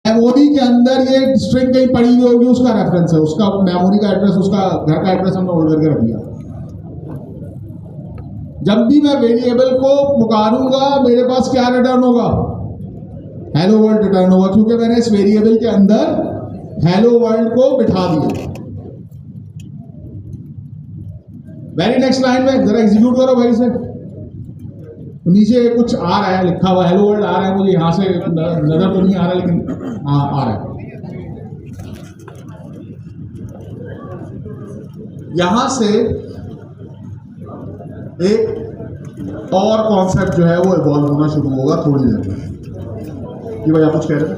Memory के अंदर ये स्ट्रिंग कहीं पड़ी हुई होगी, उसका रेफरेंस है, उसका मेमोरी का एड्रेस, उसका घर का एड्रेस हमने होल्ड करके रख दिया। जब भी मैं वेरिएबल को पुकारूंगा मेरे पास क्या रिटर्न होगा? हेलो वर्ल्ड रिटर्न होगा, क्योंकि मैंने इस वेरिएबल के अंदर हेलो वर्ल्ड को बिठा दिया। वेरी नेक्स्ट लाइन में जरा एग्जीक्यूट करो भाई से। नीचे कुछ आ रहा है लिखा हुआ, हेलो वर्ल्ड आ रहा है, मुझे यहां से नजर तो नहीं आ रहा, लेकिन आ रहा है। यहां से एक और कॉन्सेप्ट जो है वो इवॉल्व होना शुरू होगा थोड़ी देर में। ये भाई आप कुछ कह रहे थे?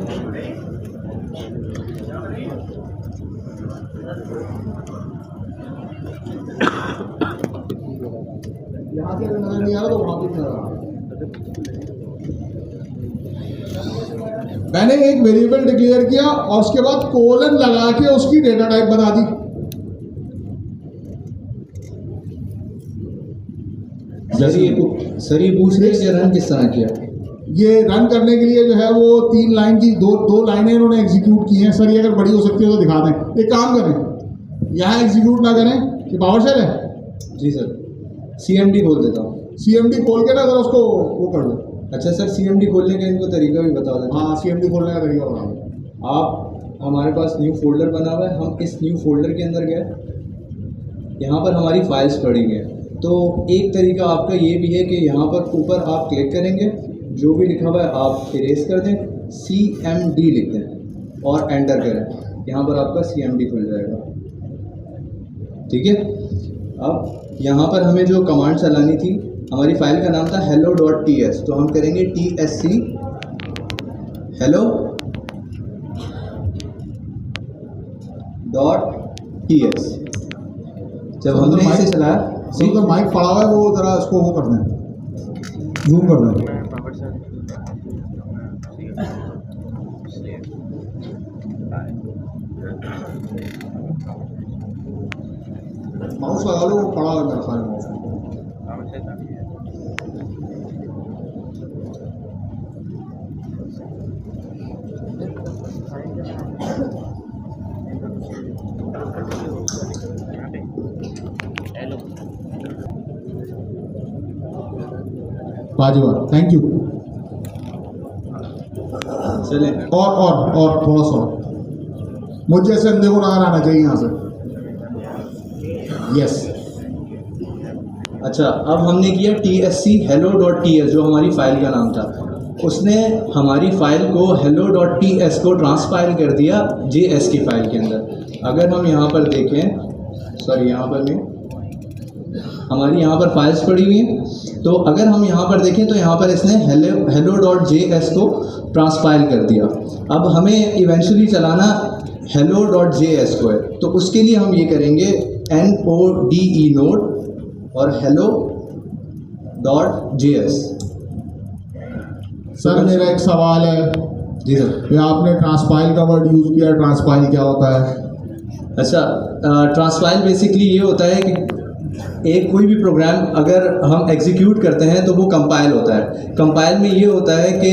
यहां से नजर नहीं आ रहा तो वहां भी नजर आ रहा। मैंने एक वेरिएबल डिक्लेयर किया और उसके बाद कोलन लगा के उसकी डेटा टाइप बना दी। सर ये पूछ रहे हैं रन किस तरह किया? ये रन करने के लिए जो है वो 3 लाइन की दो लाइनें इन्होंने एग्जीक्यूट की हैं। सर ये अगर बड़ी हो सकती है तो दिखा दें। एक काम करें, यहाँ एग्जीक्यूट ना करें, ये पावर शेल है। जी सर, CMD खोल देता हूँ। CMD खोल के ना जरा उसको वो कर दो। अच्छा सर, CMD खोलने का इनको तरीका भी बता दें। हाँ, CMD खोलने का तरीका बता दो। आप हमारे पास न्यू फोल्डर बना हुआ है, हम इस न्यू फोल्डर के अंदर गए, यहाँ पर हमारी फाइल्स पड़ी हैं। तो एक तरीका आपका ये भी है कि यहाँ पर ऊपर आप क्लिक करेंगे, जो भी लिखा हुआ है आप इरेज कर दें, CMD लिख दें और एंटर करें। यहाँ पर आपका CMD खुल जाएगा। ठीक है, अब यहाँ पर हमें जो कमांड चलानी थी, हमारी फाइल का नाम था hello.ts, तो हम करेंगे TSC hello.ts। जब हमने इसे चलाया, तो माइक पड़ा हुआ है, वो जरा इसको वो कर दें, जूम कर दें। माउस लगा लो, वो पड़ा हुआ है मेरा सारे माउस। वाजिब, थैंक यू। चले और थोड़ा सा मुझे ऐसे अंधे को नजर आना चाहिए यहाँ से। यस। अच्छा, अब हमने किया TSC hello.ts, जो हमारी फाइल का नाम था। उसने हमारी फाइल को hello.ts को ट्रांसफाइल कर दिया JS की फाइल के अंदर। अगर हम यहाँ पर देखें, सॉरी यहाँ पर नहीं, हमारी यहाँ पर फाइल्स पड़ी हुई हैं, तो अगर हम यहाँ पर देखें तो यहाँ पर इसने hello.js को ट्रांसफाइल कर दिया। अब हमें इवेंचुअली चलाना hello.js को है, तो उसके लिए हम ये करेंगे node नोड और hello.js। सर मेरा एक सवाल है। जी सर। ये आपने ट्रांसपाइल का वर्ड यूज़ किया, ट्रांसपाइल क्या होता है? अच्छा, ट्रांसपाइल बेसिकली ये होता है कि एक कोई भी प्रोग्राम अगर हम एग्जीक्यूट करते हैं तो वो कंपाइल होता है। कंपाइल में ये होता है कि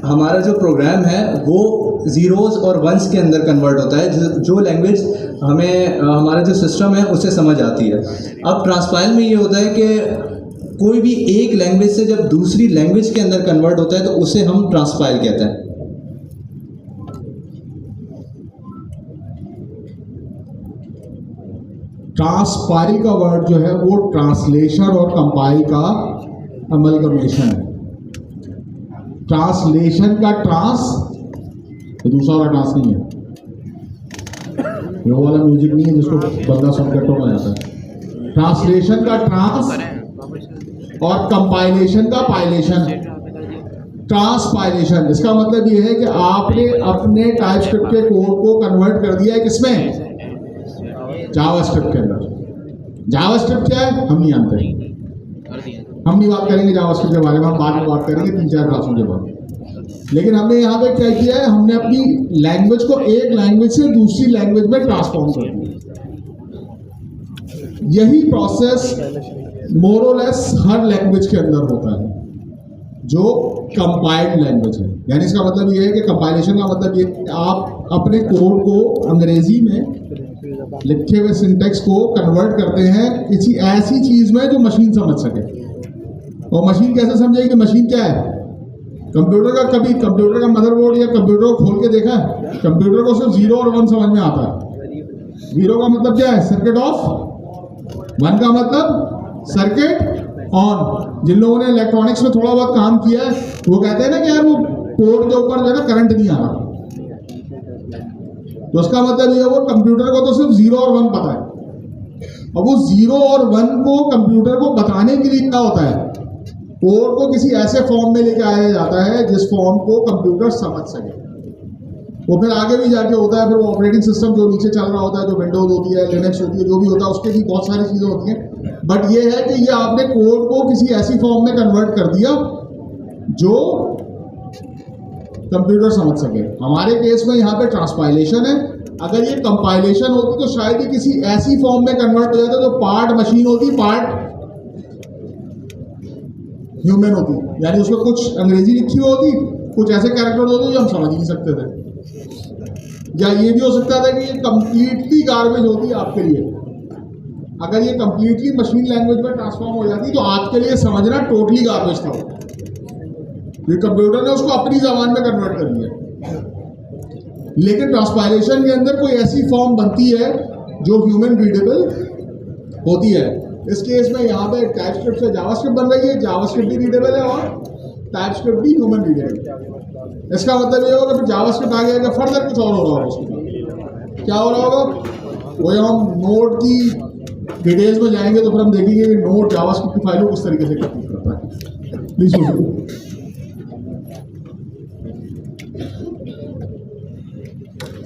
हमारा जो प्रोग्राम है वो ज़ीरोज़ और वंस के अंदर कन्वर्ट होता है, जो लैंग्वेज हमें हमारा जो सिस्टम है उससे समझ आती है। अब ट्रांसपाइल में ये होता है कि कोई भी एक लैंग्वेज से जब दूसरी लैंग्वेज के अंदर कन्वर्ट होता है तो उसे हम ट्रांसपाइल कहते हैं। ट्रांसपाइल का वर्ड जो है वो ट्रांसलेशन और कंपाइल का अमलगमेशन है। ट्रांसलेशन का ट्रांस, ये दूसरा वाला ट्रांस नहीं है, वो वाला म्यूजिक नहीं है जिसको बंदा सुन के टोक जाता है। ट्रांसलेशन का ट्रांस और कंपाइलेशन का पाइलेशन है। ट्रांसपाइलेशन इसका मतलब ये है कि आपने अपने टाइपस्क्रिप्ट के कोड को कन्वर्ट कर दिया है किसमें? जावास्क्रिप्ट के अंदर। जावास्क्रिप्ट क्या है हम नहीं जानते, हम नहीं बात करेंगे जावास्क्रिप्ट के बारे में, हम बाद में बात करेंगे 3-4 क्लासों के बाद। लेकिन हमने यहाँ पे क्या किया है, हमने अपनी लैंग्वेज को एक लैंग्वेज से दूसरी लैंग्वेज में ट्रांसफॉर्म कर दिया। यही प्रोसेस मोर और लेस हर लैंग्वेज के अंदर होता है। जो कंपाइल्ड लैंग्वेज है। यानी इसका मतलब ये है कि कंपाइलेशन का मतलब ये है कि आप अपने कोड को अंग्रेजी में लिखे हुए सिंटेक्स को कन्वर्ट करते हैं किसी ऐसी चीज में जो मशीन समझ सके। और मशीन कैसे समझेगी कि मशीन क्या है? कंप्यूटर का कभी कंप्यूटर का मदरबोर्ड या कंप्यूटर को खोल के देखा है? कंप्यूटर को सिर्फ 0 और 1 समझ में आता है। 0 का मतलब क्या है? Circuit of. 1 का मतलब सर्किट ऑन। जिन लोगों ने इलेक्ट्रॉनिक्स में थोड़ा बहुत काम किया है वो कहते हैं ना कि यार वो पोर्ट के ऊपर जो है ना करंट नहीं आ रहा, तो उसका मतलब ये है वो कंप्यूटर को तो सिर्फ 0 और 1 पता है। अब वो 0 और 1 को कंप्यूटर को बताने के लिए क्या होता है, कोड को किसी ऐसे फॉर्म में लेके आया जाता है जिस फॉर्म को कंप्यूटर समझ सके। वो फिर आगे भी जाके होता है, फिर वो ऑपरेटिंग सिस्टम जो नीचे चल रहा होता है, जो विंडोज होती है, लिनक्स होती है, जो भी होता है, उसके भी बहुत सारी चीज़ें होती हैं। बट ये है कि ये आपने कोड को किसी ऐसी फॉर्म में कन्वर्ट कर दिया जो कंप्यूटर समझ सके। हमारे केस में यहाँ पे ट्रांसपाइलेशन है। अगर ये कंपाइलेशन होती तो शायद ही किसी ऐसी फॉर्म में कन्वर्ट हो जाता जो पार्ट मशीन होती, पार्ट ह्यूमन होती। यानी उसमें कुछ अंग्रेजी लिखी हुई होती, कुछ ऐसे कैरेक्टर होते जो हम समझ नहीं सकते थे। या ये भी हो सकता था कि ये कंप्लीटली गार्बेज होती आपके लिए। अगर ये कंप्लीटली मशीन लैंग्वेज में ट्रांसफॉर्म हो जाती तो आपके लिए समझना टोटली गार्बेज था। ये कंप्यूटर ने उसको अपनी जबान में कन्वर्ट कर दिया। लेकिन ट्रांसपाइलेशन के अंदर कोई ऐसी फॉर्म बनती है जो ह्यूमन रीडेबल होती है। इस केस में यहाँ पे टाइपस्क्रिप्ट से जावास्क्रिप्ट बन रही है, जावास्क्रिप्ट भी रीडेबल है और टाइपस्क्रिप्ट भी ह्यूमन रीडेबल है। इसका मतलब ये होगा कि जावास्क्रिप्ट आ गया, फर्दर कुछ और हो रहा होगा उसके। क्या हो रहा होगा वो, हम नोड की डिटेल्स में जाएंगे तो फिर हम देखेंगे कि नोड जावास्क्रिप्ट की फाइल को किस तरीके से कंप्लीट करता है। प्लीज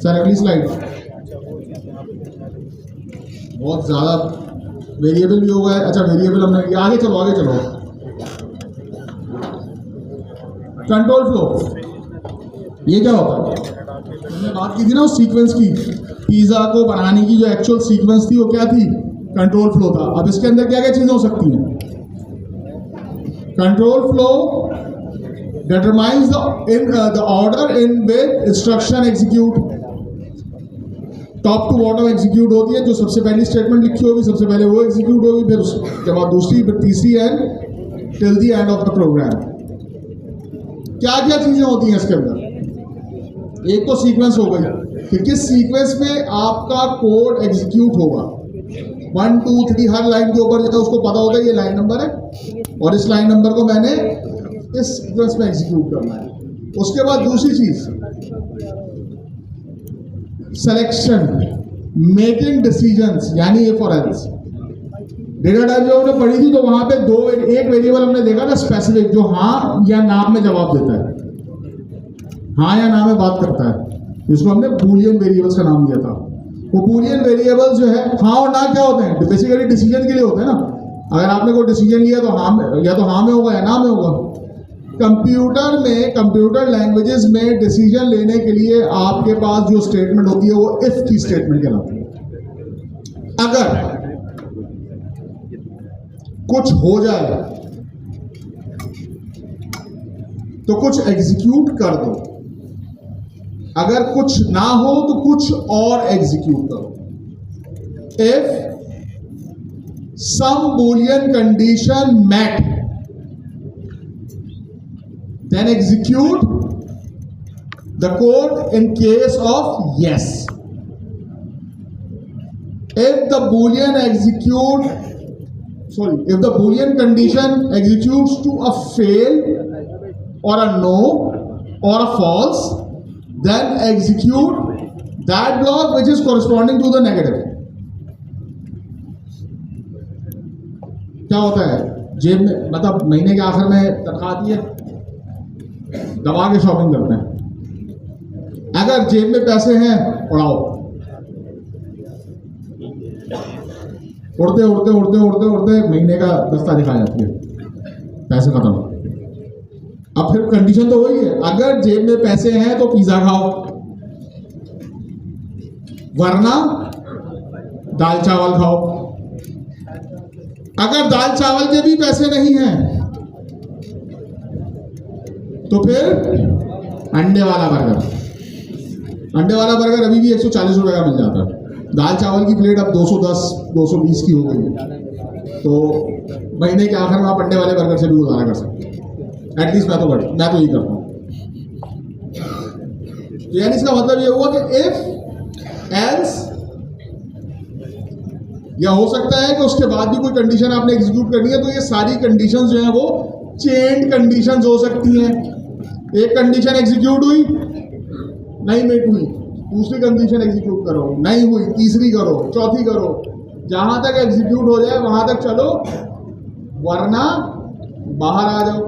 सर अगली स्लाइड। बहुत ज़्यादा वेरिएबल भी होगा। अच्छा वेरिएबल हमने आगे चलो आगे चलो। कंट्रोल फ्लो ये क्या होता है? हमने बात की थी ना उस सीक्वेंस की, पिज़्ज़ा को बनाने की जो एक्चुअल सीक्वेंस थी वो क्या थी? कंट्रोल फ्लो था। अब इसके अंदर क्या क्या चीज़ें हो सकती हैं? Control flow determines the order in which instruction execute। Top to bottom execute होती है। जो सबसे पहली स्टेटमेंट लिखी होगी सबसे पहले वो एग्जीक्यूट होगी, फिर उसके बाद दूसरी, फिर तीसरी and till the end of the program. क्या क्या चीजें होती हैं इसके अंदर? एक तो सीक्वेंस हो गई कि किस सीक्वेंस में आपका कोड एग्जीक्यूट होगा। 1 2 3 हर लाइन के ऊपर जो है उसको पता होता है ये लाइन नंबर है और इस लाइन नंबर को मैंने इस सीक्वेंस में एग्जीक्यूट करना है। उसके बाद दूसरी चीज सिलेक्शन, मेकिंग डिसीजंस, यानी A for else. Data type जो हमने पढ़ी थी तो वहां पे एक वेरिएबल हमने देखा था स्पेसिफिक, जो हाँ या ना में जवाब देता है, हाँ या ना में बात करता है, जिसको हमने बूलियन वेरिएबल्स का नाम दिया था। वो बूलियन वेरिएबल्स जो है हाँ और ना क्या होते हैं? बेसिकली डिसीजन के लिए होते हैं ना। अगर आपने कोई डिसीजन लिया तो हाँ में, या तो हाँ में होगा या ना में होगा। कंप्यूटर में, कंप्यूटर लैंग्वेजेस में डिसीजन लेने के लिए आपके पास जो स्टेटमेंट होती है वो इफ की स्टेटमेंट कहलाती है। अगर कुछ हो जाए तो कुछ एग्जीक्यूट कर दो, अगर कुछ ना हो तो कुछ और एग्जीक्यूट करो। If some Boolean condition met, then execute the code in case of yes. If the boolean condition executes to a fail or a no or a false, then execute that block which is corresponding to the negative. क्या होता है? जेब में, मतलब महीने के आखिर में तनख्वाह आती है, दबा के शॉपिंग करते हैं। अगर जेब में पैसे हैं उड़ाओ, उड़ते उड़ते उड़ते उड़ते उड़ते महीने का 10 तारीख आ जाती है, पैसे खत्म। अब फिर कंडीशन तो वही है, अगर जेब में पैसे हैं तो पिज्जा खाओ, वरना दाल चावल खाओ। अगर दाल चावल के भी पैसे नहीं हैं तो फिर अंडे वाला बर्गर, अंडे वाला बर्गर अभी भी 140 रुपए का मिल जाता है। दाल चावल की प्लेट अब 210 220 की हो गई है, तो महीने के आखिर में आप अंडे वाले बर्गर से भी गुजारा कर सकते हैं। एटलीस्ट मैं तो यही करता हूँ। तो यानी इसका मतलब ये हुआ कि इफ एल्स, या हो सकता है कि उसके बाद भी कोई कंडीशन आपने एग्जीक्यूट करनी है, तो ये सारी कंडीशंस जो है वो चेन कंडीशंस हो सकती हैं। एक कंडीशन एग्जीक्यूट हुई, नहीं मेट हुई, दूसरी कंडीशन एग्जीक्यूट करो, नहीं हुई, तीसरी करो, चौथी करो, जहां तक एग्जीक्यूट हो जाए वहां तक चलो, वरना बाहर आ जाओ।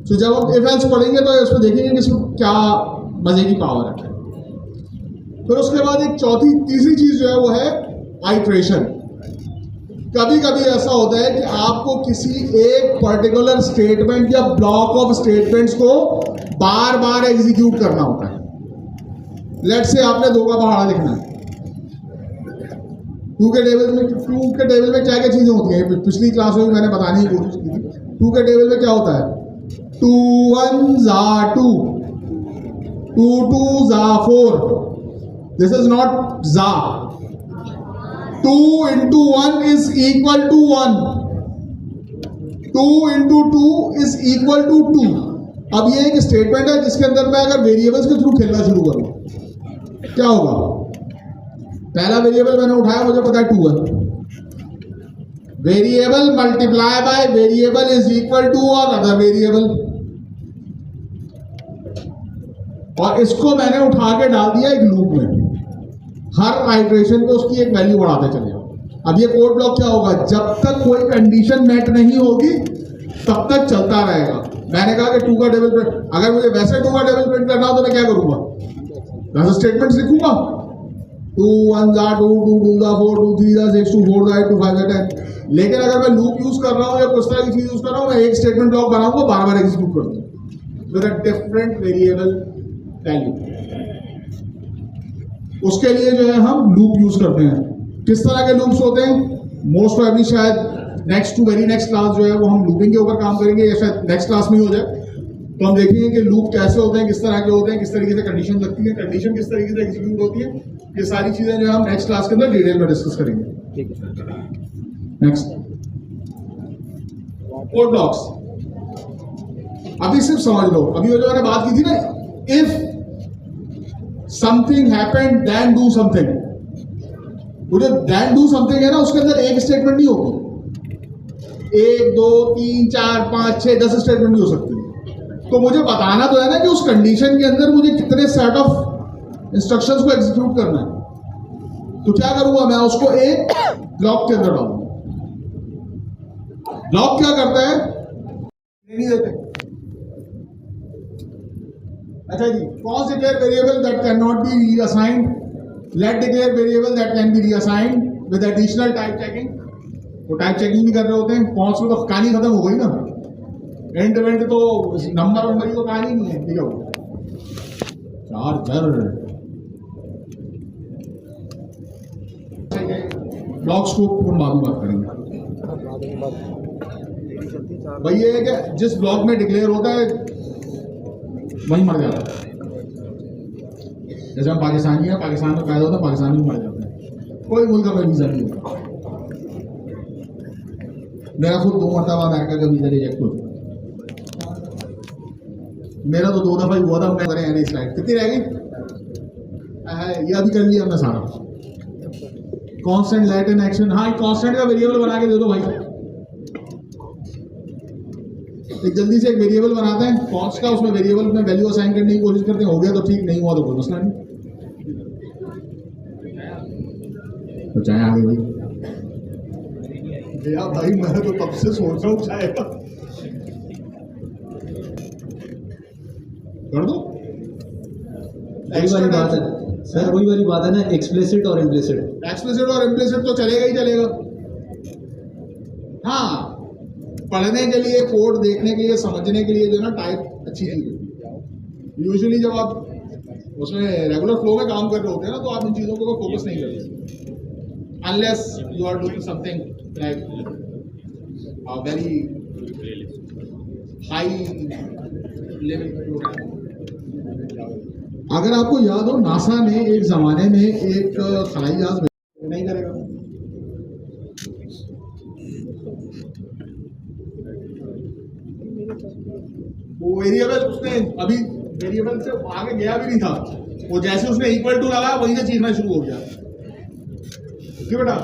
तो जब हम इफ एल्स पढ़ेंगे तो इसमें देखेंगे कि इसमें क्या मजे की पावर है। फिर उसके बाद एक तीसरी चीज जो है वो है आइट्रेशन। कभी कभी ऐसा होता है कि आपको किसी एक पर्टिकुलर स्टेटमेंट या ब्लॉक ऑफ स्टेटमेंट्स को बार बार एग्जीक्यूट करना होता है। लेट्स से आपने 2 का पहाड़ा लिखना है। 2 के टेबल में क्या क्या चीजें होती हैं, पिछली क्लास में भी मैंने बताने की कोशिश की थी। 2 के टेबल में क्या होता है, 2 1 are 2, 2 2 are 4. This is not za. 2 into 1 is equal to 1. 2 into 2 is equal to 2. अब ये एक स्टेटमेंट है जिसके अंदर मैं अगर वेरिएबल्स के थ्रू खेलना शुरू करूं, क्या होगा? पहला वेरिएबल मैंने उठाया, मुझे पता है 2 है। Variable multiply by variable is equal to और अदर वेरिएबल, और इसको मैंने उठा के डाल दिया एक लूप में। हर आइटरेशन को उसकी एक वैल्यू बढ़ाते चले जाओ। अब ये कोड ब्लॉक क्या होगा, जब तक कोई कंडीशन मेट नहीं होगी तब तक चलता रहेगा। मैंने कहा कि 2 का टेबल प्रिंट, अगर मुझे वैसे 2 का टेबल प्रिंट करना हो तो मैं क्या करूंगा, वैसे स्टेटमेंट्स लिखूंगा, 2 1 are 2, 2 2 are 4, 2 3 are 6, 2 4 are 8, 2 5 are 10। लेकिन अगर मैं लूप यूज कर रहा हूँ या कुछ तरह की चीज यूज कर रहा हूँ, मैं एक स्टेटमेंट ब्लॉक बनाऊंगा, बार बार एग्जीक्यूट करूंगा with a different variable value. उसके लिए जो है हम लूप यूज करते हैं। किस तरह के लूप्स होते हैं, मोस्ट प्रोबेबली शायद next to very next class जो है वो हम लूपिंग के ऊपर काम करेंगे, या शायद नेक्स्ट क्लास में हो जाए। तो हम देखेंगे कि लूप कैसे होते हैं, किस तरह के होते हैं, किस तरीके से कंडीशन लगती है, कंडीशन किस तरीके से एग्जीक्यूट होती है। ये सारी चीजें जो है हम नेक्स्ट क्लास के अंदर डिटेल में डिस्कस करेंगे। Next, code blocks. अभी सिर्फ समझ लो, अभी वो जो मैंने बात की थी ना, if something happened then do something, वो जो देन डू समथिंग है ना, उसके अंदर एक स्टेटमेंट नहीं होगी, 1 2 3 4 5 6 10 स्टेटमेंट नहीं हो सकती। तो मुझे बताना तो है ना कि उस कंडीशन के अंदर मुझे कितने सेट ऑफ इंस्ट्रक्शंस को एग्जीक्यूट करना है। तो क्या करूंगा, मैं उसको एक ब्लॉक के अंदर डालूंगा। ब्लॉक क्या करता है, नहीं देते। अच्छा जी, कौन से declare variable that can not be reassigned, let declare variable that can be reassigned with additional type checking. वो टाइप चेकिंग नहीं कर रहे होते हैं, कौन से तो कहानी खत्म हो गई ना, एंड टू एंड तो नंबर की तो कहानी नहीं है। ठीक है, चार्जर ब्लॉक्स को हम बाद में बात करेंगे। भाई ये है कि जिस ब्लॉक में डिक्लेयर होता है वहीं मर जाता है। जैसे हम पाकिस्तानी है, पाकिस्तान में पैदा होता है, पाकिस्तान में मर जाता है, कोई मुल्क में वीजा नहीं होता। मेरा खुद 2 मरतबा अमेरिका का वीजा रिजेक्ट हो चुका, मेरा तो 2 दफा ही हुआ था। मैं करें यानी स्लाइड कितनी रह गई है, ये अभी कर लिया हमने सारा। कांस्टेंट लेट इन एक्शन, हाँ कांस्टेंट का वेरिएबल बना के दे दो भाई। एक जल्दी से एक वेरिएबल बनाते हैं कॉन्स्ट का, उसमें वेरिएबल में वैल्यू असाइन करने की कोशिश करते हैं। हो गया तो ठीक, नहीं हुआ तो कोई मसला नहीं। तो चाहे आगे भाई, भैया भाई मैं तो तब से सोच रहा हूँ चाहे कर दो। वही वाली बात है सर, वही वाली बात है ना, एक्सप्लिसिट और इम्प्लिसिट। एक्सप्लिसिट और इम्प्लिसिट तो चलेगा ही चलेगा। हाँ, पढ़ने के लिए, कोड देखने के लिए, समझने के लिए जो ना टाइप अच्छी चीज है। यूजुअली जब आप उसमें रेगुलर फ्लो में काम कर रहे होते हैं ना, तो आप इन चीजों को फोकस नहीं करते, unless you are doing something like very high अगर आपको याद हो, नासा ने एक जमाने में एक खलाई जहाज नहीं करेगा, वो वेरिएबल उसने अभी वेरिएबल से आगे गया भी नहीं था, वो जैसे उसने इक्वल टू लगाया वहीं से चीखना शुरू हो गया। जी बेटा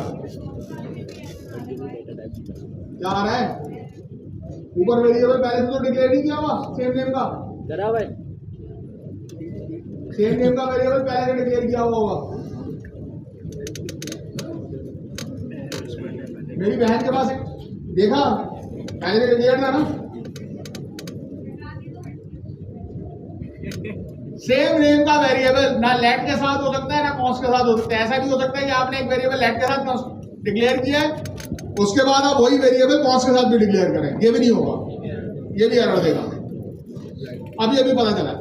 क्या आ रहा है? ऊपर वेरिएबल पहले से तो डिक्लेयर नहीं किया हुआ सेम नेम का, सेम नेम का वेरिएबल पहले से डिक्लेयर किया हुआ होगा। मेरी बहन के पास देखा पहले से डिक्लेयर था ना, सेम नेम का वेरिएबल ना लेट के साथ हो सकता है ना कॉस्ट के साथ हो सकता है। ऐसा भी हो सकता है कि आपने एक वेरिएबल लेट के साथ डिक्लेयर किया है, उसके बाद आप वही वेरिएबल कॉस्ट के साथ भी डिक्लेयर करें, ये भी नहीं होगा, ये भी एरर देगा। अब ये भी पता चला।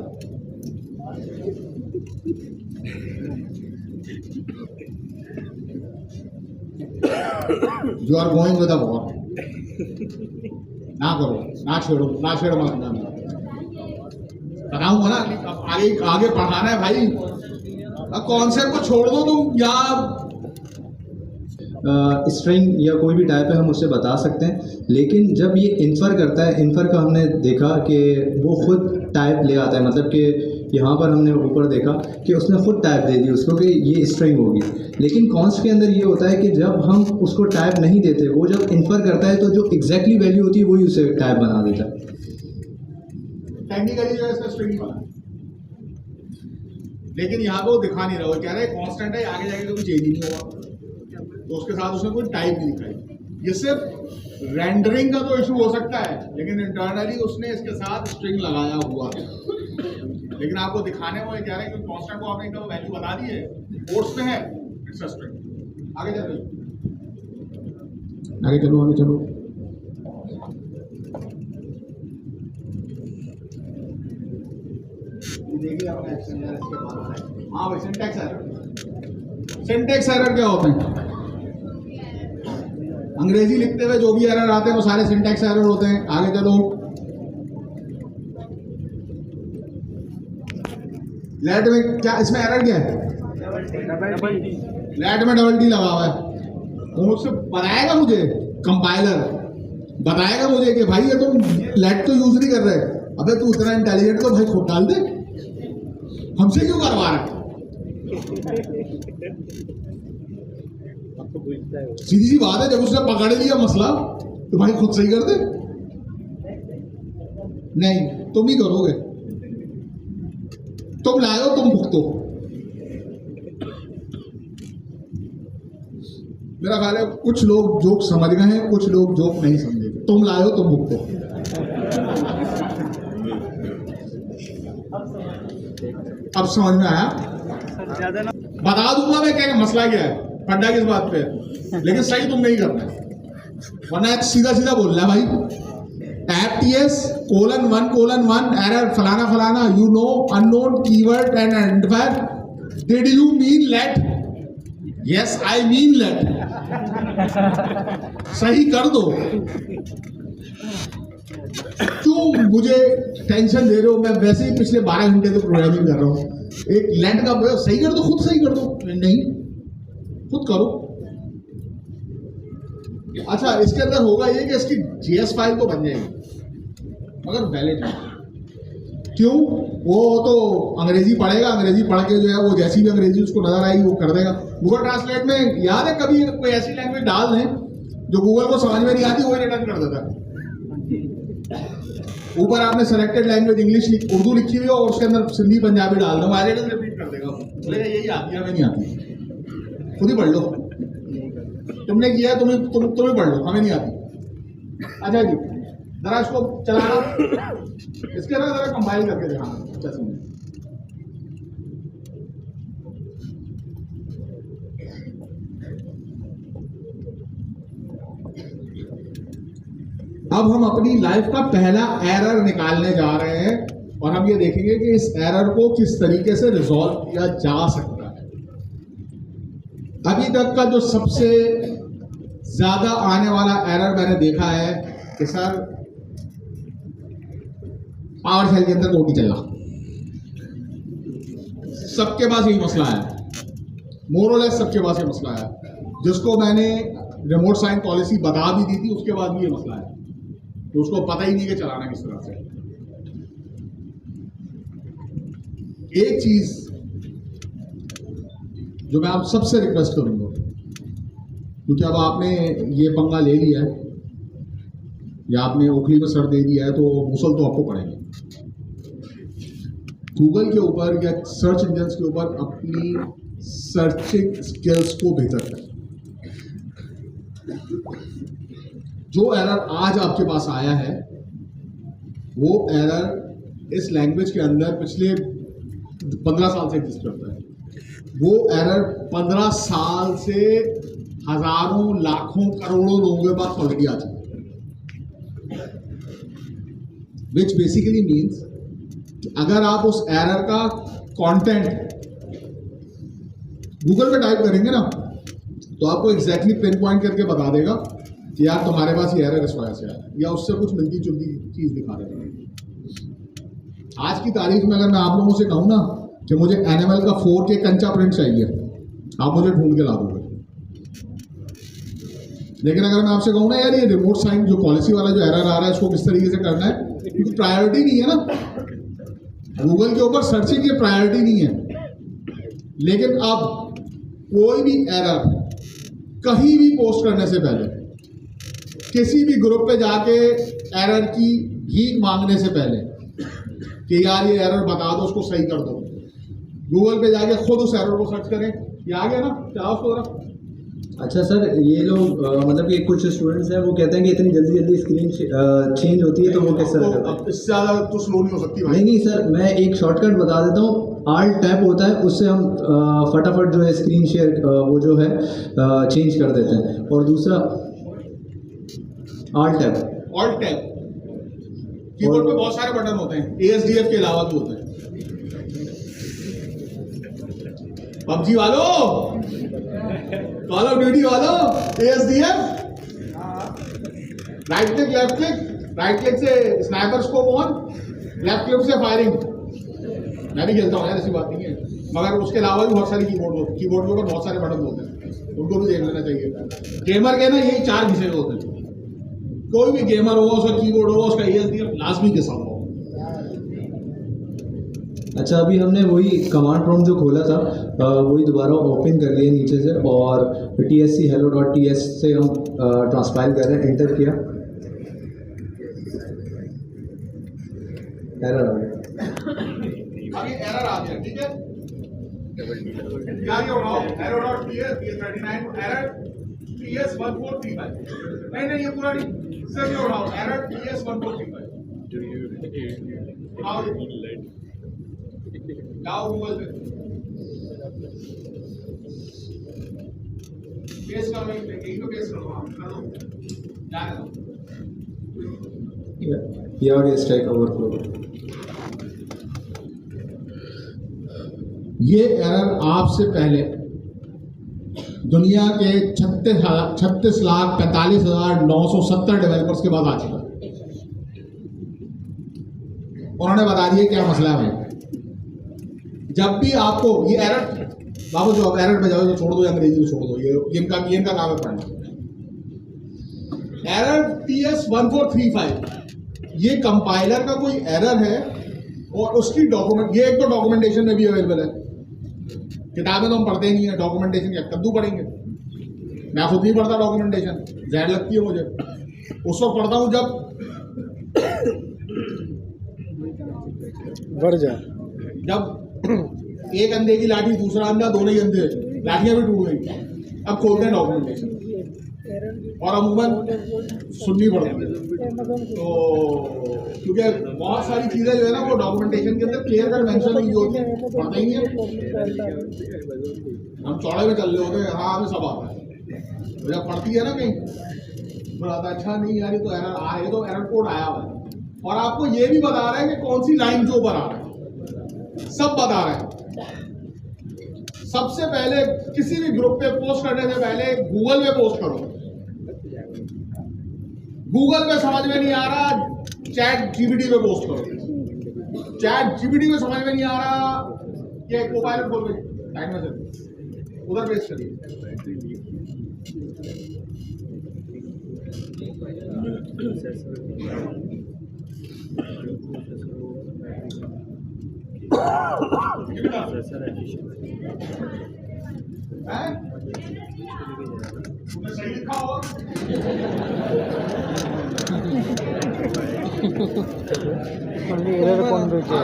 You are going with a war, ना करो, ना छेड़ो मत, बताऊंगा ना आगे आगे पढ़ाना है भाई। कॉन्सेप्ट को छोड़ दो तुम, या स्ट्रिंग या कोई भी टाइप है हम उससे बता सकते हैं, लेकिन जब ये इन्फर करता है, इन्फर का हमने देखा कि वो खुद टाइप ले आता है, मतलब कि यहाँ पर हमने ऊपर देखा कि उसने खुद टाइप दे दी उसको कि ये स्ट्रिंग होगी। लेकिन कॉन्स्ट के अंदर ये होता है कि जब हम उसको टाइप नहीं देते, वो जब इन्फर करता है तो जो एग्जैक्टली वैल्यू होती है वही उसे टाइप बना देता है। टेक्निकली जो है इसका स्ट्रिंग बना, लेकिन यहाँ पे वो दिखा नहीं रहा, वो कह रहा है कांस्टेंट है, आगे जाके कोई चेंज ही नहीं होगा, तो उसके साथ उसने कोई टाइप नहीं दिखाई। ये सिर्फ रेंडरिंग का तो इशू हो सकता है, लेकिन इंटरनली उसने इसके साथ स्ट्रिंग लगाया हुआ है। लेकिन आपको दिखाने में कह रहे हैं कि कांस्टेंट को आपने एकदम वैल्यू बता दी है, कोर्स में है, इट्स अ स्ट्रिंग। आगे चलो, आगे चलो, आगे चलो। देखिए आपने एक्सटेंडर इसके बाद, हाँ भाई सिंटैक्स एरर। सिंटैक्स एरर क्या होते हैं? अंग्रेजी लिखते हुए जो भी एरर आते हैं वो सारे सिंटैक्स एरर होते हैं। आगे चलो, लेट में क्या, इसमें एरर क्या है? लेट में डबल टी लगा हुआ है। वो मुझसे बताएगा, मुझे कंपाइलर बताएगा मुझे कि भाई ये तुम लेट तो यूज नहीं कर रहे। अबे तू इतना इंटेलिजेंट तो भाई खुद डाल दे, हमसे क्यों करवा रहा है? सीधी सी बात है, जब उसने पकड़ लिया मसला तो भाई खुद सही कर दे। नहीं, तुम ही करोगे, तुम लाए हो, तुम भुगतो। मेरा ख्याल है कुछ लोग जोक समझ गए हैं, कुछ लोग जोक नहीं समझेंगे। तुम लाए हो, तुम भुगतो। अब समझ में आया? बता दूंगा मैं क्या मसला क्या है, फंडा किस बात पे है, लेकिन सही तुम नहीं करना है, वरना सीधा सीधा बोलना है भाई। टैप ts :1:1 एरर फलाना फलाना, you know unknown keyword and identifier, did you mean let? Yes I mean let. सही कर दो, क्यों मुझे टेंशन दे रहे हो? मैं वैसे ही पिछले 12 घंटे से प्रोग्रामिंग कर रहा हूँ। एक लेट का सही कर दो, खुद सही कर दो। नहीं, खुद करो। अच्छा, इसके अंदर होगा ये कि इसकी JS फाइल तो बन जाएगी, मगर वैलिड नहीं। क्यों? वो तो अंग्रेजी पढ़ेगा, अंग्रेजी पढ़ के जो है वो जैसी भी अंग्रेजी उसको नजर आएगी वो कर देगा। गूगल ट्रांसलेट में याद है कभी कोई ऐसी लैंग्वेज डाल दें जो गूगल को समझ में नहीं आती, वही रिटर्न कर देता है। ऊपर आपने सेलेक्टेड लैंग्वेज इंग्लिश उर्दू लिखी हुई हो और उसके अंदर सिंधी पंजाबी डाल दो, एज इट इज रिपीट कर देगा, बोलेगा यही आती है, हमें नहीं आती। खुद ही पढ़ लो, तुमने किया है, तुम्हें पढ़ लो, हमें नहीं आती। अच्छा जी, जरा इसको चलाना, इसके अंदर जरा कंपाइल करके दिखाना। अच्छा समझे, अब हम अपनी लाइफ का पहला एरर निकालने जा रहे हैं और हम ये देखेंगे कि इस एरर को किस तरीके से रिजॉल्व किया जा सकता है। अभी तक का जो सबसे ज्यादा आने वाला एरर मैंने देखा है कि सर पावर सेल के अंदर कोड नहीं चल रहा। सबके पास यही मसला है, मोरलेस सबके पास ये मसला है। जिसको मैंने रिमोट साइन पॉलिसी बता भी दी थी उसके बाद भी ये मसला है, तो उसको पता ही नहीं कि चलाना किस तरह से। एक चीज जो मैं आप सबसे रिक्वेस्ट करूंगा, क्योंकि अब आपने ये पंगा ले लिया है या आपने ओखली में सर दे दिया है, तो मुसल तो आपको पड़ेंगे। गूगल के ऊपर या सर्च इंजन के ऊपर अपनी सर्चिंग स्किल्स को बेहतर करें। जो एरर आज आपके पास आया है वो एरर इस लैंग्वेज के अंदर पिछले 15 साल से एग्जिस्ट करता है। वो एरर 15 साल से हजारों लाखों करोड़ों लोगों के पास ऑलरेडी आ चुकी है, विच बेसिकली मीन्स अगर आप उस एरर का कंटेंट गूगल पे टाइप करेंगे ना तो आपको एग्जैक्टली पिन पॉइंट करके बता देगा कि यार तुम्हारे पास ये एरर इस वजह से आया, या उससे कुछ मिलती जुलती चीज दिखा देगा। आज की तारीख में अगर मैं आप लोगों से कहूँ ना कि मुझे एनिमल का 4K कंचा प्रिंट चाहिए, आप मुझे ढूंढ के ला दोगे। लेकिन अगर मैं आपसे कहूँ ना यार ये रिमोट साइन जो पॉलिसी वाला जो एरर आ रहा है इसको किस तरीके से करना है, क्योंकि प्रायोरिटी नहीं है ना, गूगल के ऊपर सर्चिंग की प्रायोरिटी नहीं है। लेकिन अब कोई भी एरर कहीं भी पोस्ट करने से पहले, किसी भी ग्रुप पे जाके एरर की भीख मांगने से पहले कि यार ये एरर बता दो, उसको सही कर दो, गूगल पे जाके खुद उस एरर को सर्च करें। ये आ गया ना, चलाओ उसको जरा। अच्छा सर, ये लोग मतलब कि कुछ स्टूडेंट्स हैं वो कहते हैं कि इतनी जल्दी जल्दी स्क्रीन चेंज होती है, तो वो किस तरह करते हैं? अब इससे ज़्यादा तो स्लो नहीं हो सकती भाई। नहीं सर, मैं एक शॉर्टकट बता देता हूँ। आल्ट टैप होता है, उससे हम फटाफट जो है स्क्रीन शेयर वो जो है चेंज कर देते हैं। और दूसरा आल्ट टैप कीबोर्ड पे बहुत सारे बटन होते हैं, ASDF के अलावा भी होते हैं। पबजी वालों, कॉल ऑफ ड्यूटी वालों, ASDF, right click left click, right click से sniper scope on, left click से फायरिंग। मैं भी खेलता हूँ यार, ऐसी बात नहीं है, मगर उसके अलावा भी बहुत सारी कीबोर्ड के ऊपर बहुत सारे बटन होते हैं, उनको भी देख लेना चाहिए। गेमर के ना यही 4 घिसे होते हैं। कोई भी गेमर होगा, उसका कीबोर्ड होगा, उसका ASDF लाजमी घिसा होगा। अच्छा, अभी हमने वही कमांड प्रॉम्प्ट जो खोला था वही दोबारा ओपन कर लिया नीचे से, और TSC hello.ts से हम ट्रांसपाइल कर रहे हैं। एंटर किया, एरर आ गया। अभी एरर आ गया, ठीक है। क्या ये उठाओ, hello.ts, TS39 एरर TS1435। नहीं ये पूरा नहीं, सिर्फ ये उठाओ, एरर TS1435। जाओ गूगल पे, पेस्ट करो, यहीं पे पेस्ट करो, कर दो, जाने दो। ये आ गया स्टैक ओवरफ्लो। ये एरर आपसे पहले दुनिया के 36,45,970 डेवलपर्स के बाद आ चुका है। उन्होंने बता दिया क्या मसला है भाई। जब भी आपको ये एरर, बाबू जो आप एरर पे जाओ तो छोड़ दो, अंग्रेजी को छोड़ दो, ये इनका काम है पढ़ना। एरर TS1435 ये कंपाइलर का कोई एरर है, और उसकी डॉक्यूमेंट, ये एक तो डॉक्यूमेंटेशन में भी अवेलेबल है। किताबें तो हम पढ़ते नहीं है, डॉक्यूमेंटेशन क्या कद्दू पढ़ेंगे। मैं खुद नहीं पढ़ता डॉक्यूमेंटेशन, जहर लगती है मुझे। उस वक्त पढ़ता हूँ जब एक अंधे की लाठी, दूसरा अंधा, दोनों ही अंधे, लाठियां भी टूट गई। अब खोलते हैं डॉक्यूमेंटेशन, और अमूमन सुननी पड़ती है, तो क्योंकि बहुत सारी चीजें जो है ना वो डॉक्यूमेंटेशन के अंदर क्लियर कर मेंशन हुई होती है, पता ही नहीं है। हम चौड़े में चल रहे होते हैं, हाँ हमें सब आता है, जब पढ़ती है ना कहीं बताता अच्छा नहीं यार ये तो एरर आ है, तो एरर कोड आया हुआ है, और आपको ये भी बता रहा है कि कौन सी लाइन के ऊपर आ रहा है, सब बता रहे हैं। सबसे पहले किसी भी ग्रुप पे पोस्ट करने से पहले गूगल पे पोस्ट करो। गूगल पे समझ में नहीं आ रहा, चैट GPT पे पोस्ट करो। चैट जीपीटी में समझ में नहीं आ रहा कि कोपायलट बोल रही टाइम में चल उधर पेश करिए। सही लिखा होगा एरर कौन भेजे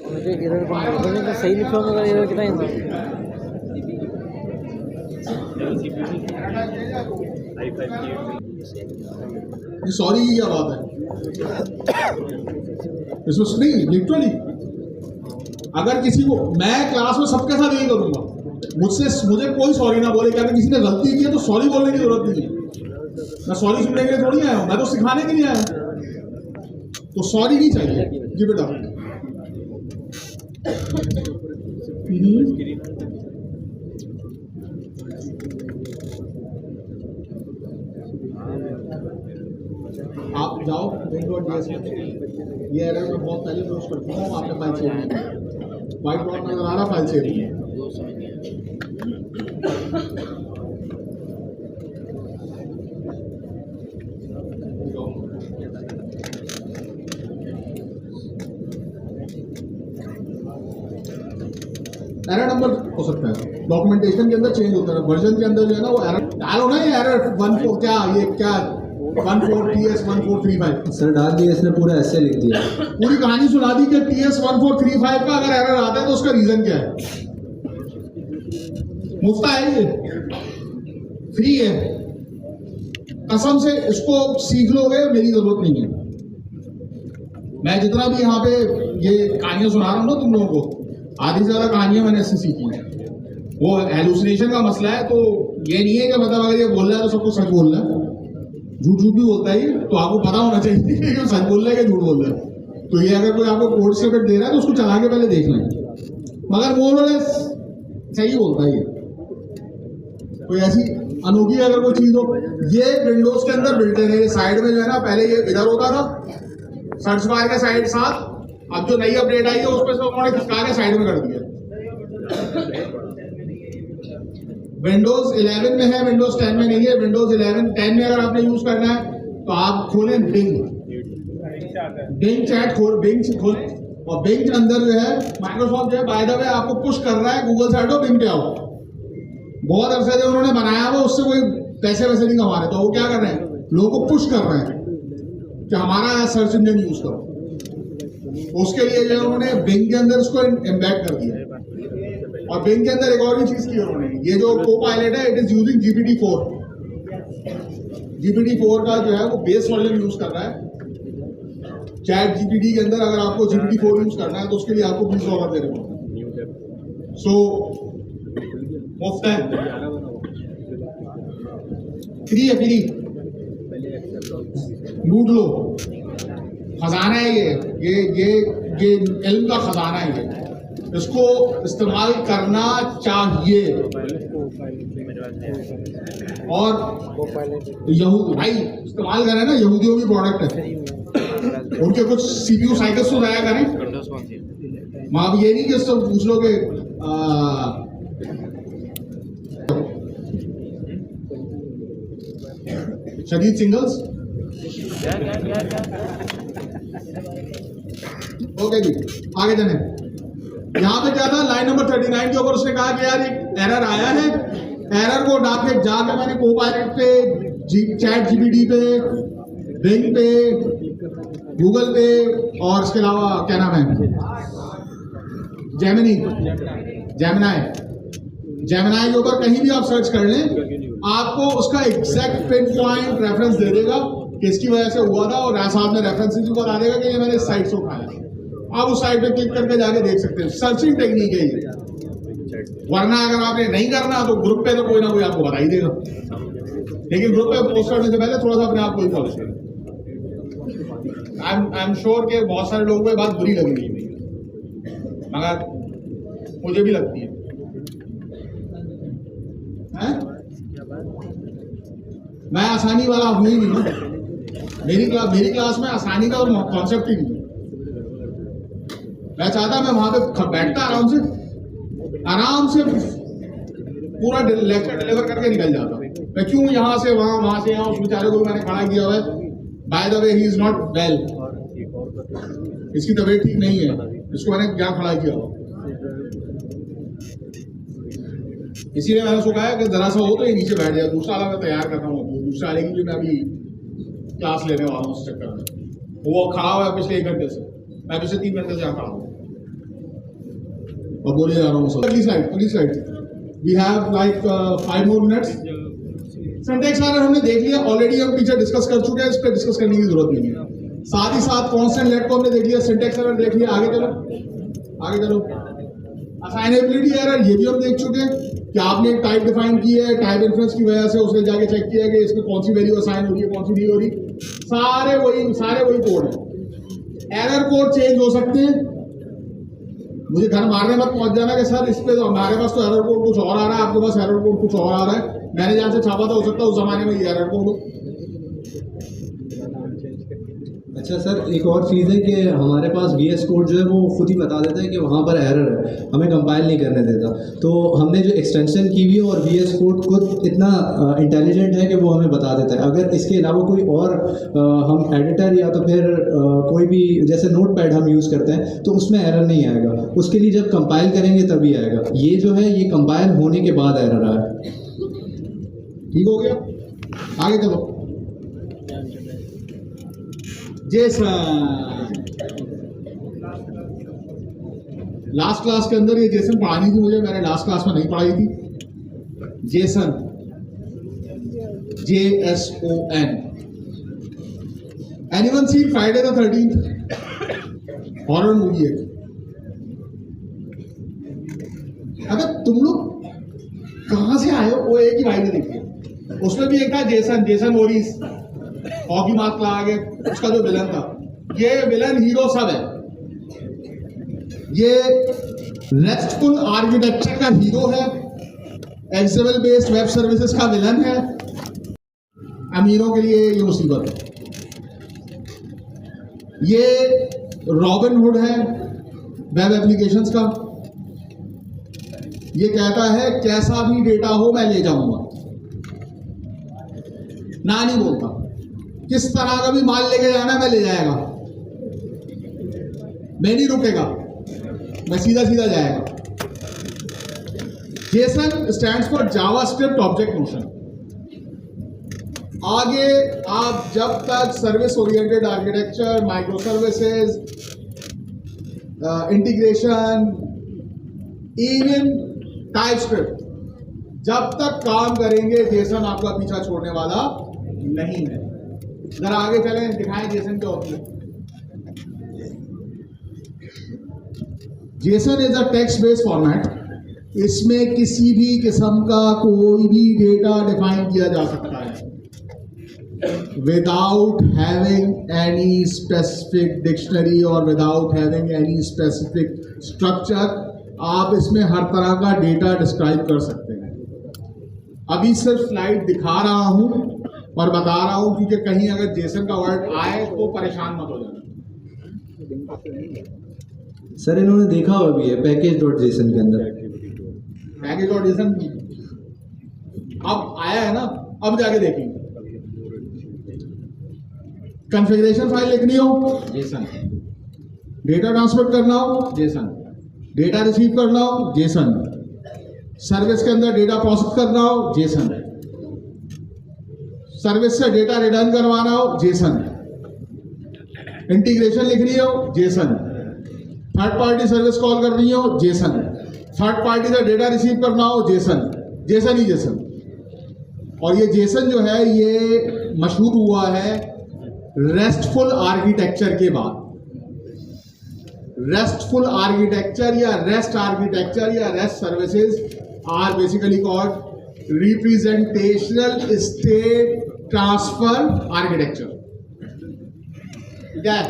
मुझे एरर कौन भेजे तो सही लिखा होगा एरर कितना ही सॉरी की क्या बात है इसमें नहीं लिटरली अगर किसी को मैं क्लास में सबके साथ यही करूंगा मुझे कोई सॉरी ना बोले कि अगर किसी ने गलती की है तो सॉरी बोलने की जरूरत नहीं है मैं सॉरी सुनने के लिए थोड़ी आया हूँ मैं तो सिखाने के लिए आया हूँ तो सॉरी नहीं चाहिए जी बेटा आप जाओ ये एरर मैं बहुत पहले यूज कर चुका हूँ आपने फाइल सेव व्हाइट बॉर्ड नजर आ रहा फाइल सेव एरर नंबर हो सकता है डॉक्यूमेंटेशन के अंदर चेंज होता है वर्जन के अंदर जो है ना वो एरर डालो ना ये एरर 14 क्या ये क्या 14TS1435 सर डाल दिया इसने पूरा ऐसे लिख दिया पूरी कहानी सुना दी कि TS1435 का अगर एरर आता है तो उसका रीजन क्या है मुफ्त है ये फ्री है कसम से इसको सीख लोगे मेरी जरूरत नहीं है मैं जितना भी यहाँ पे ये कहानियां सुना रहा हूँ ना तुम लोगों को आधी से ज्यादा कहानियां मैंने ऐसे सीखी हैं वो हेलुसिनेशन का मसला है तो ये नहीं है कि मतलब अगर ये बोल रहा है तो सब कुछ सच बोल रहा है झूठ भी बोलता है तो आपको पता होना चाहिए कि सच बोल रहा है कि झूठ बोल रहा है तो ये अगर कोई आपको कोड स्निपेट दे रहा है तो उसको चला के पहले देख लें मगर मोर सही बोलता है ये कोई ऐसी अनोखी अगर कोई चीज हो ये विंडोज के अंदर बिल्ट है साइड में जो है ना पहले ये इधर होता था सर्च बार के साइड साथ अब जो नई अपडेट आई है उस पर उन्होंने खिसका के साइड में कर दिया विंडोज 11 में है विंडोज 10 में नहीं है विंडोज 11 10 में अगर आपने यूज करना है तो आप खोलें बिंग चैट खोल और बिंग के अंदर जो है माइक्रोसॉफ्ट जो है बाय द वे आपको पुश कर रहा है गूगल से हटो बिंग पे आओ बहुत अरसे से उन्होंने बनाया हुआ उससे कोई पैसे वैसे नहीं कमा रहे तो वो क्या कर रहे हैं लोगों को पुश कर रहे हैं कि हमारा सर्च इंजन यूज करो उसके लिए जो उन्होंने बिंग के अंदर उसको एम्बेड कर दिया और बिंग के अंदर एक और भी चीज की उन्होंने ये जो कोपायलट है इट इज यूजिंग GPT-4 का जो है वो बेस वर्जन यूज कर रहा है चैट GPT के अंदर अगर आपको GPT-4 यूज करना है तो उसके लिए आपको $20 देने पड़ेगा सो मुफ्त है फ्री है फ्री लूट लो खजाना है ये इल्म का खजाना है ये इसको इस्तेमाल करना चाहिए और भाई इस्तेमाल करें ना यहूदियों की प्रोडक्ट है उनके कुछ CPU साइकिल्स तो जाया करें माँ ये नहीं कि इससे पूछ लो कि शदीद सिंगल्स ओके जी आगे जाने यहाँ पे क्या था लाइन नंबर 39 के ऊपर उसने कहा कि यार एक एरर आया है एरर को जाके मैंने कोपायलट पे चैट GPT पे बिंग पे गूगल पे और इसके अलावा क्या नाम है जेमिनी के ऊपर कहीं भी आप सर्च कर लें आपको उसका एग्जैक्ट पिन पॉइंट रेफरेंस दे देगा कि इसकी वजह से हुआ था और साथ में रेफरेंसेस भी बता देगा कि ये मैंने इस साइट से उठाया आप उस साइट पे क्लिक करके जाके देख सकते हैं सर्चिंग टेक्निक है ये वरना अगर आपने नहीं करना तो ग्रुप पे तो कोई ना कोई आपको बता ही देगा लेकिन ग्रुप पे पोस्ट करने से पहले थोड़ा सा अपने आप को ही पॉलिश करें आई एम श्योर कि बहुत सारे लोगों को ये बात बुरी लग रही है मगर मुझे भी लगती है मैं आसानी वाला हूँ ही नहीं मेरी क्लास में आसानी का कॉन्सेप्ट ही नहीं मैं चाहता मैं वहां पे बैठता आराम से पूरा लेक्चर डिलीवर करके निकल जाता। मैं क्यों यहाँ से वहां से यहाँ, उस बेचारे को मैंने खड़ा किया हुआ है। By the way he is not well, इसकी तबीयत ठीक नहीं है, इसको मैंने क्या खड़ा किया हुआ। इसीलिए मैंने उसको कहा कि जरा सा हो तो ये नीचे बैठ जाए। दूसरा वाला मैं तैयार कर रहा हूँ, दूसरा वाले की भी मैं अभी क्लास लेने वाला हूँ उस चक्कर में। वो खड़ा हुआ है पिछले 1 घंटे से, मैं पिछले 3 घंटे से यहाँ खड़ा हूँ और बोले जा रहा हूँ। अगली slide we have like 5 more minutes। Syntax error हमने देख लिया ऑलरेडी, हम टीचर डिस्कस कर चुके हैं, इस पर डिस्कस करने की जरूरत नहीं है। साथ ही साथ कांस्टेंट लेट को हमने देख लिया, सिंटैक्स एरर देख लिया। आगे चलो असाइनेबिलिटी एरर, ये भी हम देख चुके हैं कि आपने एक टाइप डिफाइन की है, टाइप इन्फ्रेंस की वजह से उसने जाके चेक किया कि इसमें कौन सी वैल्यू असाइन हो रही है, कौन सी नहीं हो रही। सारे वही कोड है। एरर कोड चेंज हो सकते हैं। मुझे घर मारने मत पहुंच जाना कि सर इस पे तो हमारे पास तो एरर कोड कुछ और आ रहा है, आपके पास एरर कोड कुछ और आ रहा है। मैंने जहाँ से छापा था हो सकता है उस जमाने में ये एरर कोड हो। अच्छा सर, एक और चीज़ है कि हमारे पास VS कोड जो है वो खुद ही बता देता है कि वहाँ पर एरर है, हमें कंपाइल नहीं करने देता। तो हमने जो एक्सटेंशन की हुई है और VS कोड खुद इतना इंटेलिजेंट है कि वो हमें बता देता है। अगर इसके अलावा कोई और हम एडिटर या तो फिर कोई भी जैसे नोटपैड हम यूज़ करते हैं तो उसमें एरर नहीं आएगा, उसके लिए जब कंपाइल करेंगे तभी आएगा। ये जो है ये कंपाइल होने के बाद एरर आया। ठीक हो गया, आगे चलो। जेसन लास्ट क्लास के अंदर ये जेसन पढ़ानी थी मुझे, मैंने लास्ट क्लास में नहीं पढ़ाई थी। JSON JSON। Anyone seen Friday the 13th? Horror movie है। अगर तुम लोग कहां से आए हो, वो एक ही भाई ने देखी, उसमें भी एक था जेसन वोरिस, हॉकी मास्क लगा के उसका जो विलन था। ये विलन हीरो सब है। ये रेस्टफुल आर्किटेक्चर का हीरो है, एक्सएमएल बेस्ड वेब सर्विसेज का विलन है। अमीरों के लिए ये मुसीबत है। ये रॉबिन हुड है वेब एप्लीकेशंस का। ये कहता है कैसा भी डेटा हो मैं ले जाऊंगा, ना नहीं बोलता, किस तरह का भी माल लेके जाना है मैं ले जाएगा, मैं नहीं रुकेगा, मैं सीधा जाएगा। Jason stands for JavaScript object motion. आगे आप जब तक service oriented architecture, micro services, integration, even TypeScript जब तक काम करेंगे, जेसन आपका पीछा छोड़ने वाला नहीं है। जरा आगे चलें, दिखाएं जेसन क्या होती है। Jason is a text based format. इसमें किसी भी किस्म का कोई भी डेटा डिफाइन किया जा सकता है without having any specific dictionary और without having any specific structure. आप इसमें हर तरह का डेटा डिस्क्राइब कर सकते हैं। अभी सिर्फ स्लाइड दिखा रहा हूं और बता रहा हूं क्योंकि कहीं अगर जेसन का वर्ड आए तो परेशान मत हो जाना। सर इन्होंने देखा हुआ भी है पैकेज.json के अंदर। पैकेज.json अब आया है ना, अब जाके देखेंगे। कॉन्फ़िगरेशन फाइल लिखनी हो जेसन, डेटा ट्रांसफर करना हो जेसन, डेटा रिसीव करना हो जेसन, सर्विस के अंदर डेटा प्रोसेस करना हो जेसन, सर्विस से डेटा रिटर्न करवाना हो जेसन, इंटीग्रेशन लिखनी हो Jason, third party service call करनी हो जेसन, थर्ड पार्टी से डेटा रिसीव करना हो जेसन, जेसन ही जेसन। और ये जेसन जो है ये मशहूर हुआ है रेस्टफुल आर्किटेक्चर के बाद। रेस्टफुल आर्किटेक्चर या रेस्ट आर्किटेक्चर या REST services are basically called representational state transfer architecture. ठीक है,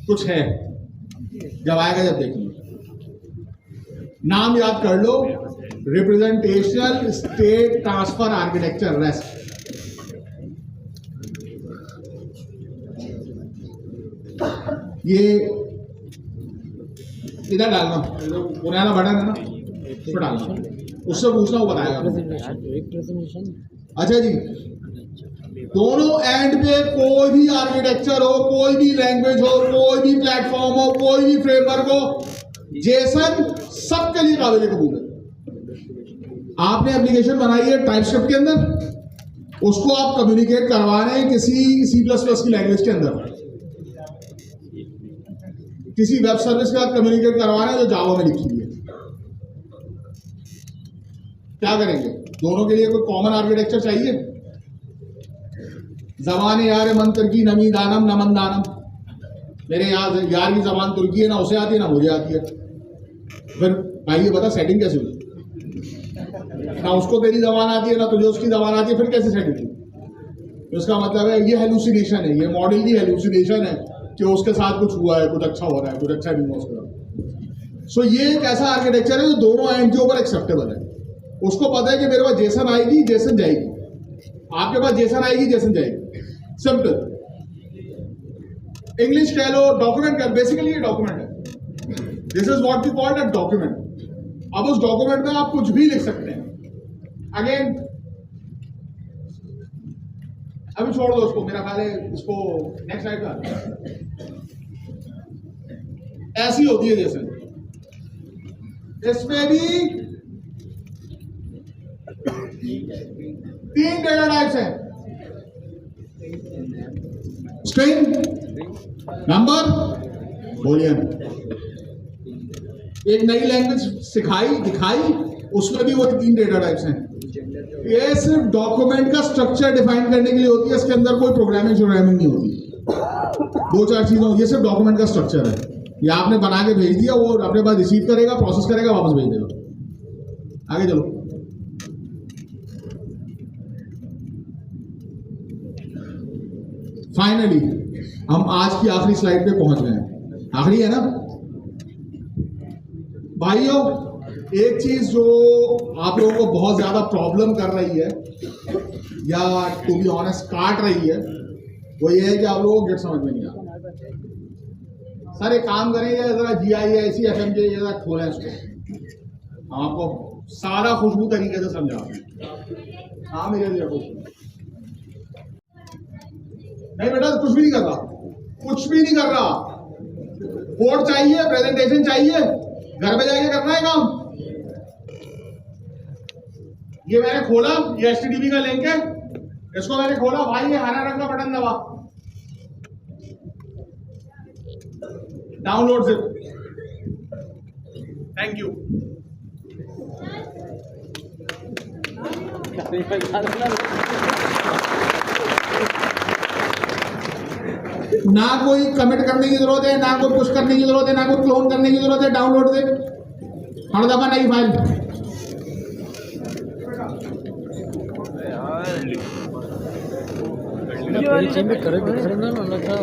कुछ है, जब आएगा जब देखेंगे। नाम याद कर लो, representational state transfer architecture REST. ये इधर डालना, पुराना बटन है ना, उस पर डालना, उससे पूछना, वो बताएगा। रिप्रेजेंटेशन। अच्छा जी, दोनों एंड पे कोई भी आर्किटेक्चर हो, कोई भी लैंग्वेज हो, कोई भी प्लेटफॉर्म हो, कोई भी फ्रेमवर्क हो, जेसन सबके लिए काबिल कबूल है। आपने एप्लीकेशन बनाई है टाइपस्क्रिप्ट के अंदर, उसको आप कम्युनिकेट करवा रहे हैं किसी C++ की लैंग्वेज के अंदर, किसी वेब सर्विस के साथ कम्युनिकेट करवा रहे हैं जो जावा में लिखी हुई है, क्या करेंगे? दोनों के लिए कोई कॉमन आर्किटेक्चर चाहिए? जबान यार मंत्र की नमी दानम नमन दानम, मेरे यार की जबान तुर्की है, ना उसे आती है ना मुझे आती है, फिर भाई ये बता सेटिंग कैसे हुई? ना उसको तेरी जबान आती है ना तुझे उसकी जबान आती है, फिर कैसे सेटिंग हुई? तो इसका मतलब है ये हेलुसिनेशन है, ये मॉडल की हेलुसिनेशन है कि उसके साथ कुछ हुआ है, कुछ अच्छा हो रहा है, कुछ अच्छा नहीं हुआ उसके साथ। सो ये एक ऐसा आर्किटेक्चर है जो दोनों एंड के ऊपर एक्सेप्टेबल है। उसको पता है कि मेरे पास जेसन आएगी, जेसन जाएगी, आपके पास जेसन आएगी, जेसन जाएगी, सिंपल। इंग्लिश कह लो, डॉक्यूमेंट कह, बेसिकली ये डॉक्यूमेंट है, this is what we called a document. अब उस डॉक्यूमेंट में आप कुछ भी लिख सकते हैं। अगेन अभी छोड़ दो उसको, मेरा ख्याल है इसको नेक्स्ट स्लाइड का ऐसी होती है जैसे, इसमें भी 3 डेटा टाइप्स हैं, स्ट्रिंग, नंबर, बूलियन। एक नई लैंग्वेज दिखाई, उसमें भी वो 3 डेटा टाइप्स हैं। ये सिर्फ डॉक्यूमेंट का स्ट्रक्चर डिफाइन करने के लिए होती है, इसके अंदर कोई प्रोग्रामिंग नहीं होती। 2-4 चीजों, ये सिर्फ डॉक्यूमेंट का स्ट्रक्चर है। ये आपने बना के भेज दिया, वो अपने पास रिसीव करेगा, प्रोसेस करेगा, वापस भेज देगा। आगे चलो। फाइनली हम आज की आखिरी स्लाइड पे पहुंच गए हैं। आखिरी है ना भाइयों? एक चीज जो आप लोगों को बहुत ज्यादा प्रॉब्लम कर रही है, या टू बी ऑनेस्ट काट रही है, वो ये है कि आप लोगों को गेट समझ में नहीं आता। सर एक काम करें, या जरा GIS FMJ ये जरा खोलें इसको, हम आपको सारा खुशबू तरीके से समझाते हैं। हाँ मेरे लिए खुशबू नहीं बेटा, कुछ भी नहीं कर रहा, कुछ भी नहीं कर रहा। बोर्ड चाहिए, प्रेजेंटेशन चाहिए, घर में जाके करना है काम। ये मैंने खोला, ये HTTP का लिंक है, इसको मैंने खोला भाई, ये हरा रंग का बटन दबा, डाउनलोड से, थैंक यू। ना कोई कमेंट करने की जरूरत है, ना कोई पुश करने की जरूरत है, ना कोई क्लोन करने की जरूरत है, डाउनलोड से हर दफा नई फाइल। परिचय में करेक्ट करना ना था।